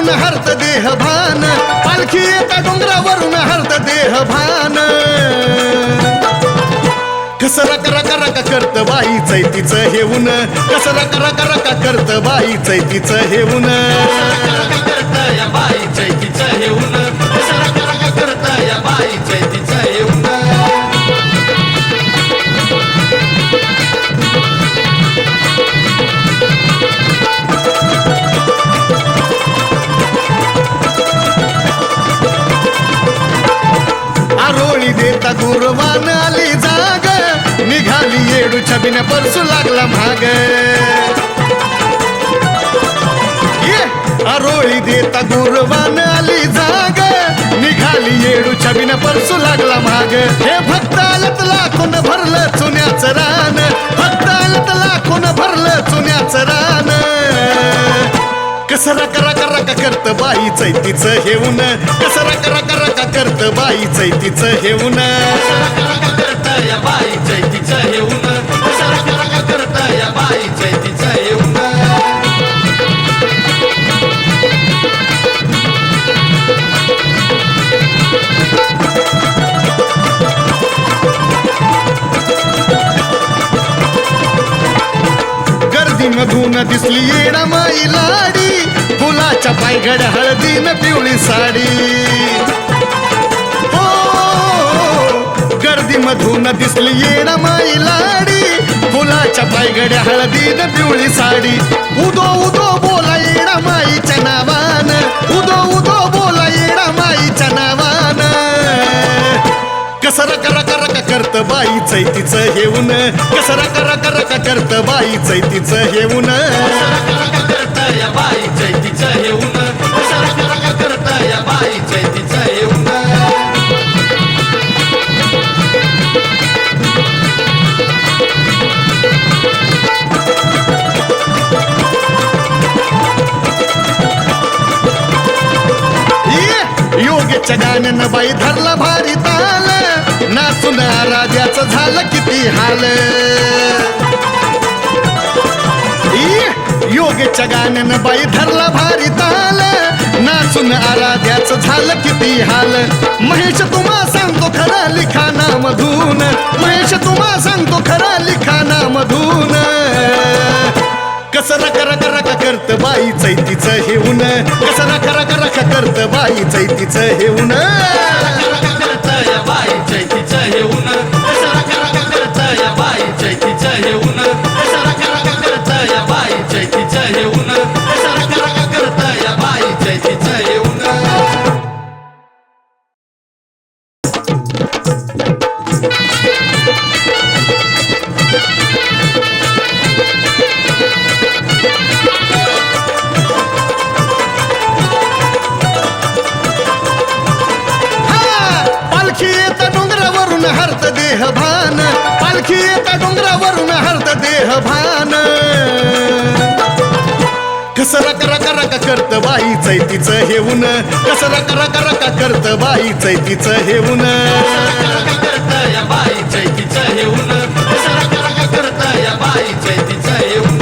डोंगरावरून हरत देह भान, पालखी येता डोंगरावरून हरत देह भान. कसं रक रक रक करत बाई चैतीचं हेऊन, कसं रक रक रक करत बाई चैतीचं हेऊन. या बाई चैतीचं हेऊन, कसं रक रक करत या बाई चैतीचं हेऊन. आरोळी देता गुरवान आली जाग, निघाली येडू छबिन परसू लागला महाग. आरोळी देता गुरवान आली जाग, निघाली येडू छबिन परसू लागला महाग. हे भक्त आलत लाखून भरलं चुन्याचं रान, भक्त आलत लाखून भरलं चुन्याचं रान. कसं रक रक रक करत बाई चैतीचं हेऊन, कसं रक रक रक करत बाई चैतीचं हेऊन. या बाई चैतीचं हेऊन, कसं रक रक करत या बाई चैतीचं हेऊन. गर्दीमधून दिसली येडा माई लाडी, फुलाच्या पायघड हळदीन पिवळी साडी. गर्दीमधून दिसली येडा माई लाडी, फुलाच्या पायघड्या हळदीन पिवळी साडी. उदो उदो बोला येडा माईच्या नावान, उदो उदो बोला येडा माईच्या नावान. कसं रक रक रक करत बाई चैतीचं हेऊन, कसं रक रक रक करत बाई चैतीचं हेऊन. या बाई चैतीचं हेऊन, कसं रक रक करत या बाई चैतीचं हेऊन. योगेच्या गाण्यानं बाई धरला भारी ताल, नाचून राजाचं झालं किती हाल. योगेच्या गाण्यानं बाई धरला भारी ताल, नाचून आराध्याचं झालं किती हाल. महेश तुम्हा सांगतो खरं लिखाणामधून, महेश तुम्हा सांगतो खरं लिखाणामधून. कसं रक रक रक करत बाई चैतीचं हेऊन, कसं रक रक रक करत बाई चैतीचं हेऊन. या बाई चैतीचं हेऊन, कसं रक रक करत या बाई चैतीचं हेऊन. कसं रक रक करत या बाई चैतीचं हेऊन, कसं रक रक करत या बाई चैतीचं हेऊन. हरत देह भान, पालखी येता डोंगरावरून हरत देह भान. कसं रक रक रक करत बाई चैतीचं हेऊन, कसं रक रक रक करत बाई चैतीचं हेऊन. या बाई चैतीचं हेऊन, कसं रक रक करत या बाई चैतीचं हेऊन.